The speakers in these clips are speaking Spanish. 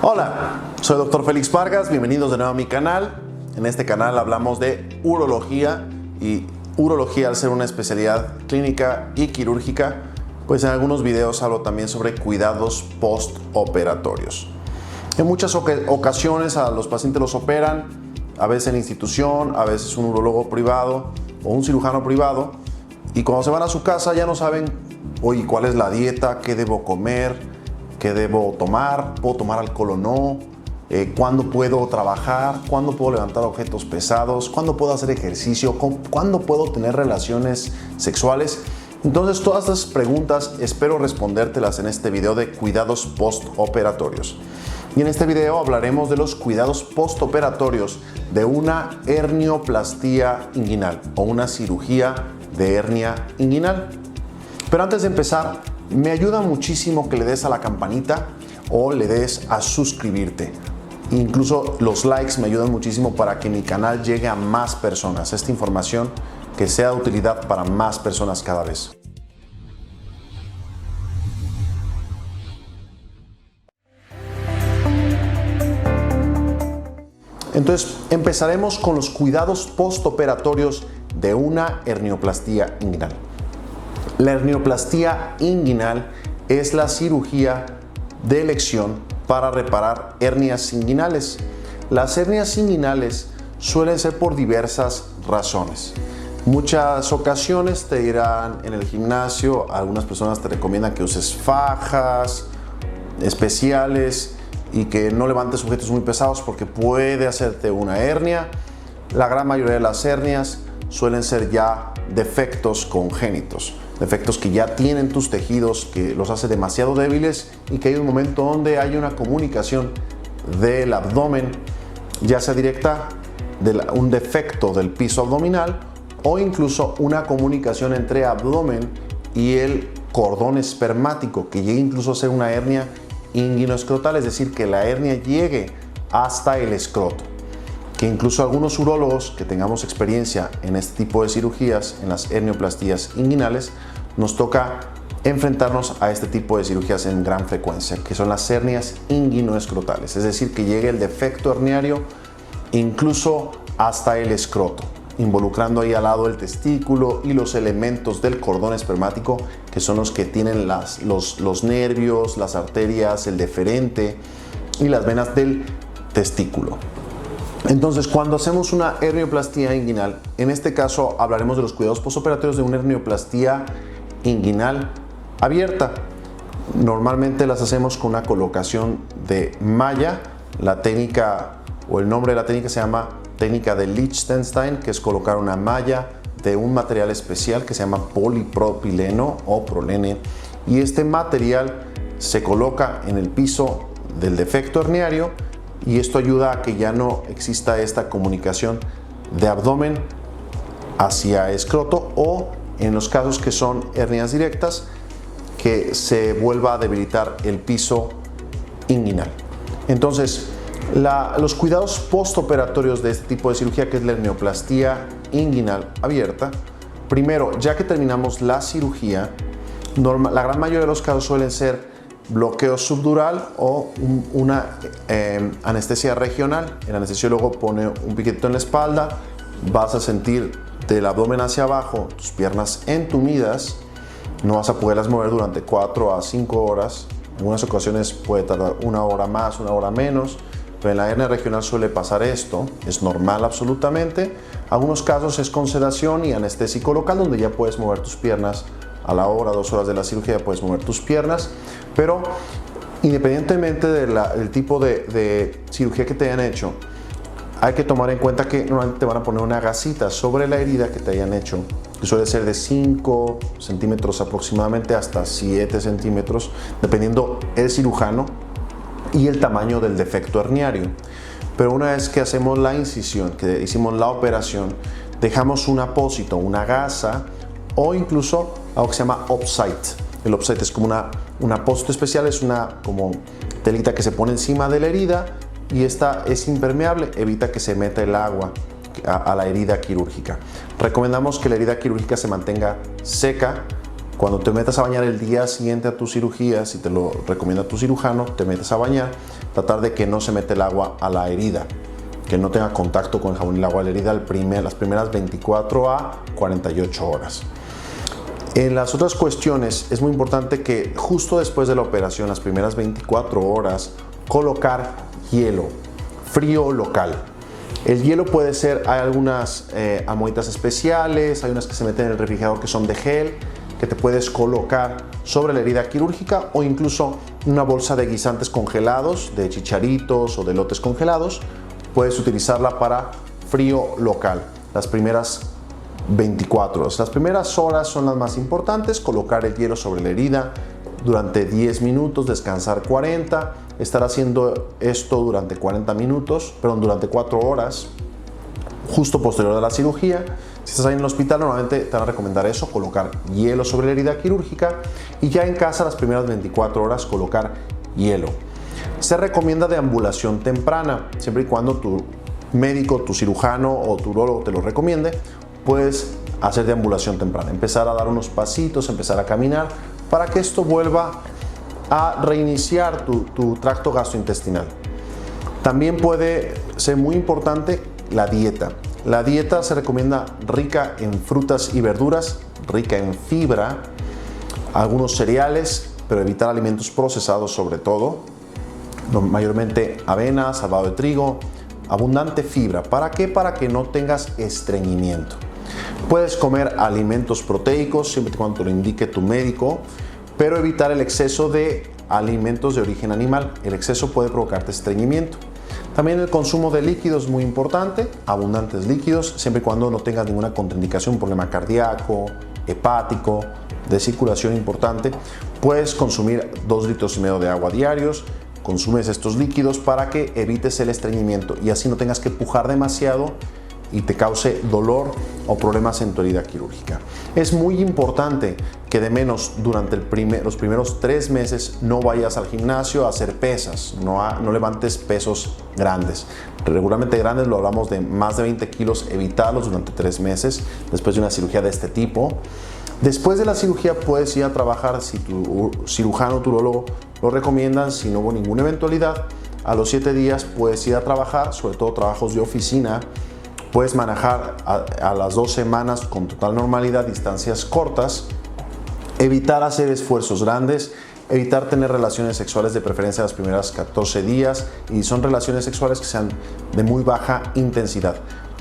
Hola, soy Dr. Félix Vargas, bienvenidos de nuevo a mi canal. En este canal hablamos de urología y urología, al ser una especialidad clínica y quirúrgica, pues en algunos videos hablo también sobre cuidados postoperatorios. En muchas ocasiones a los pacientes los operan, a veces en institución, a veces un urólogo privado o un cirujano privado, y cuando se van a su casa ya no saben, oye, ¿cuál es la dieta? ¿Qué debo comer? ¿Qué debo tomar? ¿Puedo tomar alcohol o no? ¿Cuándo puedo trabajar? ¿Cuándo puedo levantar objetos pesados? ¿Cuándo puedo hacer ejercicio? ¿Cuándo puedo tener relaciones sexuales? Entonces, todas estas preguntas espero respondértelas en este video de cuidados postoperatorios. Y en este video hablaremos de los cuidados postoperatorios de una hernioplastia inguinal o una cirugía de hernia inguinal. Pero antes de empezar, me ayuda muchísimo que le des a la campanita o le des a suscribirte. Incluso los likes me ayudan muchísimo para que mi canal llegue a más personas. Esta información que sea de utilidad para más personas cada vez. Entonces, empezaremos con los cuidados postoperatorios de una hernioplastia inguinal. La hernioplastia inguinal es la cirugía de elección para reparar hernias inguinales. Las hernias inguinales suelen ser por diversas razones. Muchas ocasiones te dirán en el gimnasio, algunas personas te recomiendan que uses fajas especiales y que no levantes objetos muy pesados porque puede hacerte una hernia. La gran mayoría de las hernias suelen ser ya defectos congénitos, defectos que ya tienen tus tejidos, que los hace demasiado débiles y que hay un momento donde hay una comunicación del abdomen, ya sea directa de un defecto del piso abdominal o incluso una comunicación entre abdomen y el cordón espermático, que llegue incluso a ser una hernia inguinoescrotal, es decir, que la hernia llegue hasta el escroto. Que incluso algunos urólogos que tengamos experiencia en este tipo de cirugías, en las hernioplastías inguinales, nos toca enfrentarnos a este tipo de cirugías en gran frecuencia, que son las hernias inguinoescrotales, es decir, que llegue el defecto herniario incluso hasta el escroto, involucrando ahí al lado el testículo y los elementos del cordón espermático, que son los que tienen los nervios, las arterias, el deferente y las venas del testículo. Entonces, cuando hacemos una hernioplastia inguinal, en este caso hablaremos de los cuidados postoperatorios de una hernioplastia inguinal abierta. Normalmente las hacemos con una colocación de malla. La técnica o el nombre de la técnica se llama técnica de Lichtenstein, que es colocar una malla de un material especial que se llama polipropileno o prolene, y este material se coloca en el piso del defecto herniario. Y esto ayuda a que ya no exista esta comunicación de abdomen hacia escroto o, en los casos que son hernias directas, que se vuelva a debilitar el piso inguinal. Entonces, los cuidados postoperatorios de este tipo de cirugía, que es la hernioplastia inguinal abierta, primero, ya que terminamos la cirugía, la gran mayoría de los casos suelen ser bloqueo subdural o una anestesia regional. El anestesiólogo pone un piquetito en la espalda, vas a sentir del abdomen hacia abajo tus piernas entumidas, no vas a poderlas mover durante 4 a 5 horas, en algunas ocasiones puede tardar 1 hora más, 1 hora menos, pero en la hernia regional suele pasar esto, es normal absolutamente. Algunos casos es con sedación y anestésico local, donde ya puedes mover tus piernas a la hora, 2 horas de la cirugía puedes mover tus piernas, pero independientemente del tipo de cirugía que te hayan hecho, hay que tomar en cuenta que normalmente te van a poner una gasita sobre la herida que te hayan hecho, que suele ser de 5 centímetros aproximadamente hasta 7 centímetros, dependiendo el cirujano y el tamaño del defecto herniario. Pero una vez que hacemos la incisión, que hicimos la operación, dejamos un apósito, una gasa o incluso algo que se llama offsite. El offsite es como un apósito especial, es una como telita que se pone encima de la herida y esta es impermeable, evita que se meta el agua a la herida quirúrgica. Recomendamos que la herida quirúrgica se mantenga seca Cuando te metas a bañar el día siguiente a tu cirugía, si te lo recomienda tu cirujano, te metes a bañar, tratar de que no se mete el agua a la herida, que no tenga contacto con el jabón y el agua de la herida las primeras 24 a 48 horas. En las otras cuestiones es muy importante que justo después de la operación, las primeras 24 horas, colocar hielo, frío local. El hielo puede ser, hay algunas almohaditas especiales, hay unas que se meten en el refrigerador que son de gel, que te puedes colocar sobre la herida quirúrgica, o incluso una bolsa de guisantes congelados, de chicharitos o de elotes congelados. Puedes utilizarla para frío local las primeras 24 horas. Las primeras horas son las más importantes, colocar el hielo sobre la herida durante 10 minutos, descansar 40, estar haciendo esto durante 40 minutos, durante 4 horas, justo posterior a la cirugía. Si estás ahí en el hospital, normalmente te van a recomendar eso, colocar hielo sobre la herida quirúrgica, y ya en casa las primeras 24 horas colocar hielo. Se recomienda deambulación temprana, siempre y cuando tu médico, tu cirujano o tu urólogo te lo recomiende. Puedes hacer deambulación temprana, empezar a dar unos pasitos, empezar a caminar, para que esto vuelva a reiniciar tu tracto gastrointestinal. También puede ser muy importante la dieta. La dieta se recomienda rica en frutas y verduras, rica en fibra, algunos cereales, pero evitar alimentos procesados sobre todo, mayormente avena, salvado de trigo, abundante fibra. ¿Para qué? Para que no tengas estreñimiento. Puedes comer alimentos proteicos siempre y cuando te lo indique tu médico, pero evitar el exceso de alimentos de origen animal. El exceso puede provocarte estreñimiento. También el consumo de líquidos es muy importante, abundantes líquidos, siempre y cuando no tengas ninguna contraindicación, un problema cardíaco, hepático, de circulación importante. Puedes consumir 2,5 litros de agua diarios. Consumes estos líquidos para que evites el estreñimiento y así no tengas que pujar demasiado y te cause dolor o problemas en tu herida quirúrgica. Es muy importante que de menos durante los primeros 3 meses no vayas al gimnasio a hacer pesas, no levantes pesos grandes. Regularmente grandes, lo hablamos de más de 20 kilos, evitarlos durante 3 meses después de una cirugía de este tipo. Después de la cirugía puedes ir a trabajar si tu cirujano o tu urólogo lo recomiendan, si no hubo ninguna eventualidad. A los 7 días puedes ir a trabajar, sobre todo trabajos de oficina. Puedes manejar a las 2 semanas con total normalidad, distancias cortas. Evitar hacer esfuerzos grandes, evitar tener relaciones sexuales de preferencia las primeras 14 días, y son relaciones sexuales que sean de muy baja intensidad.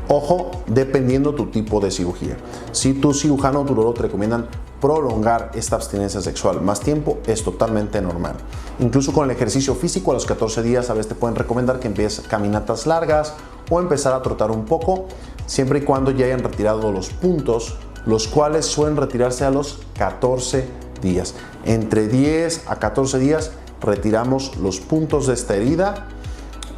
Ojo, dependiendo tu tipo de cirugía. Si tu cirujano o tu urólogo te recomiendan prolongar esta abstinencia sexual más tiempo, es totalmente normal. Incluso con el ejercicio físico, a los 14 días a veces te pueden recomendar que empieces caminatas largas o empezar a trotar un poco, siempre y cuando ya hayan retirado los puntos, los cuales suelen retirarse a los 14 días. Entre 10 a 14 días retiramos los puntos de esta herida.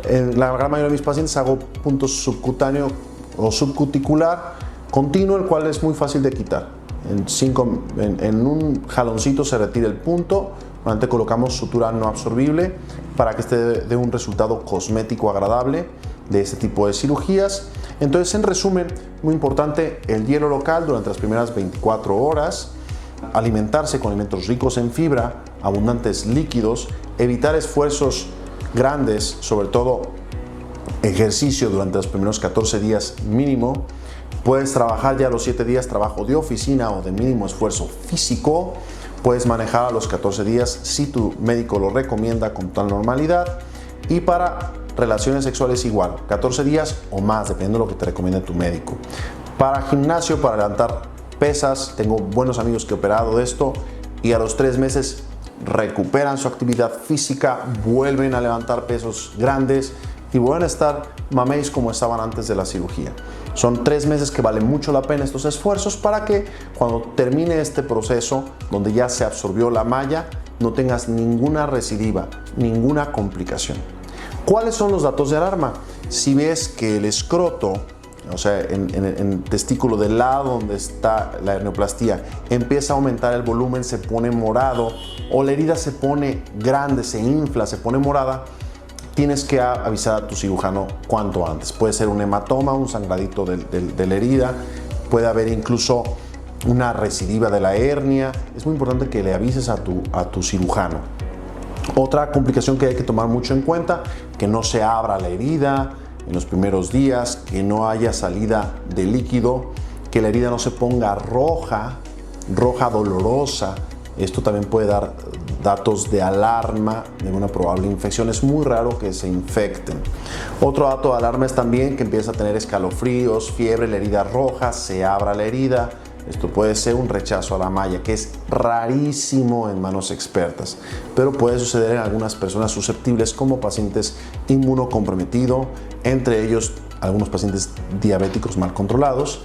En la gran mayoría de mis pacientes hago puntos subcutáneo o subcuticular continuo, el cual es muy fácil de quitar. En un jaloncito se retira el punto. Normalmente colocamos sutura no absorbible para que este dé un resultado cosmético agradable de este tipo de cirugías. Entonces, en resumen, muy importante el hielo local durante las primeras 24 horas, alimentarse con alimentos ricos en fibra, abundantes líquidos, evitar esfuerzos grandes, sobre todo ejercicio durante los primeros 14 días mínimo. Puedes trabajar ya a los 7 días trabajo de oficina o de mínimo esfuerzo físico. Puedes manejar a los 14 días si tu médico lo recomienda con total normalidad. Y para relaciones sexuales igual, 14 días o más, dependiendo de lo que te recomiende tu médico. Para gimnasio, para levantar pesas, tengo buenos amigos que he operado de esto y a los 3 meses recuperan su actividad física, vuelven a levantar pesos grandes y vuelven a estar mameis como estaban antes de la cirugía. Son 3 meses que valen mucho la pena estos esfuerzos para que cuando termine este proceso, donde ya se absorbió la malla, no tengas ninguna recidiva, ninguna complicación. ¿Cuáles son los datos de alarma? Si ves que el escroto, o sea, en el testículo del lado donde está la hernioplastia, empieza a aumentar el volumen, se pone morado, o la herida se pone grande, se infla, se pone morada, tienes que avisar a tu cirujano cuanto antes. Puede ser un hematoma, un sangradito de la herida, puede haber incluso una recidiva de la hernia, es muy importante que le avises a tu cirujano. Otra complicación que hay que tomar mucho en cuenta, que no se abra la herida en los primeros días, que no haya salida de líquido, que la herida no se ponga roja dolorosa. Esto también puede dar datos de alarma de una probable infección. Es muy raro que se infecten. Otro dato de alarma es también que empieza a tener escalofríos, fiebre, la herida roja, se abra la herida. Esto puede ser un rechazo a la malla, que es rarísimo en manos expertas, pero puede suceder en algunas personas susceptibles como pacientes inmunocomprometidos, entre ellos algunos pacientes diabéticos mal controlados.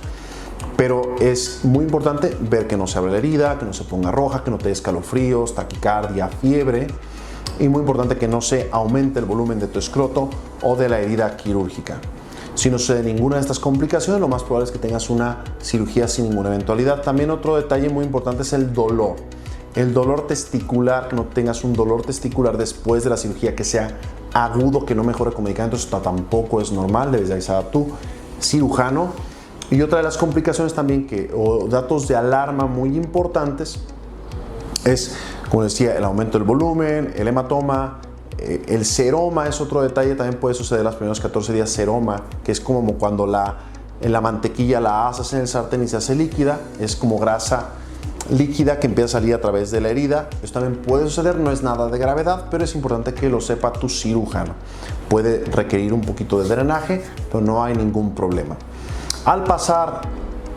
Pero es muy importante ver que no se abra la herida, que no se ponga roja, que no te dé escalofríos, taquicardia, fiebre. Y muy importante que no se aumente el volumen de tu escroto o de la herida quirúrgica. Si no sucede ninguna de estas complicaciones, lo más probable es que tengas una cirugía sin ninguna eventualidad. También otro detalle muy importante es el dolor. El dolor testicular, que no tengas un dolor testicular después de la cirugía que sea agudo, que no mejore con medicamentos, esto tampoco es normal, debes avisar a tu cirujano. Y otra de las complicaciones también, o datos de alarma muy importantes, es, como decía, el aumento del volumen, el hematoma. El seroma es otro detalle, también puede suceder los primeros 14 días seroma, que es como cuando en la mantequilla la asas en el sartén y se hace líquida, es como grasa líquida que empieza a salir a través de la herida. Esto también puede suceder, no es nada de gravedad, pero es importante que lo sepa tu cirujano. Puede requerir un poquito de drenaje, pero no hay ningún problema. Al pasar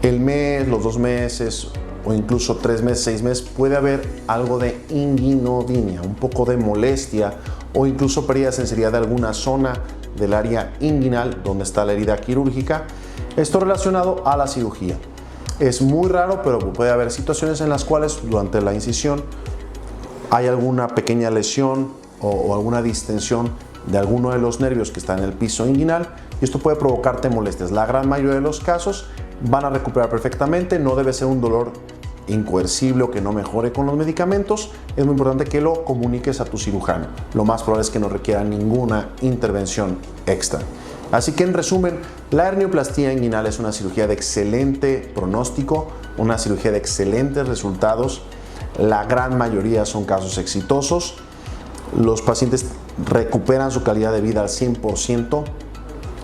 el mes, los 2 meses o incluso 3 meses, 6 meses, puede haber algo de inguinodinia, un poco de molestia o incluso pérdida de sensibilidad de alguna zona del área inguinal donde está la herida quirúrgica. Esto relacionado a la cirugía. Es muy raro, pero puede haber situaciones en las cuales durante la incisión hay alguna pequeña lesión o alguna distensión de alguno de los nervios que está en el piso inguinal y esto puede provocarte molestias. La gran mayoría de los casos van a recuperar perfectamente, no debe ser un dolor incoercible o que no mejore con los medicamentos. Es muy importante que lo comuniques a tu cirujano. Lo más probable es que no requiera ninguna intervención extra. Así que en resumen, la hernioplastia inguinal es una cirugía de excelente pronóstico, una cirugía de excelentes resultados. La gran mayoría son casos exitosos. Los pacientes recuperan su calidad de vida al 100%.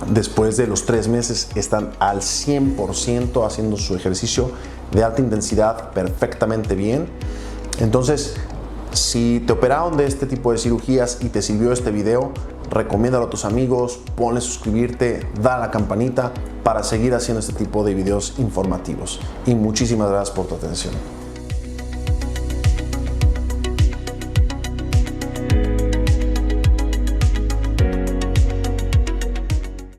Después de los 3 meses están al 100% haciendo su ejercicio de alta intensidad perfectamente bien. Entonces, si te operaron de este tipo de cirugías y te sirvió este video, recomiéndalo a tus amigos, ponle suscribirte, da a la campanita para seguir haciendo este tipo de videos informativos. Y muchísimas gracias por tu atención.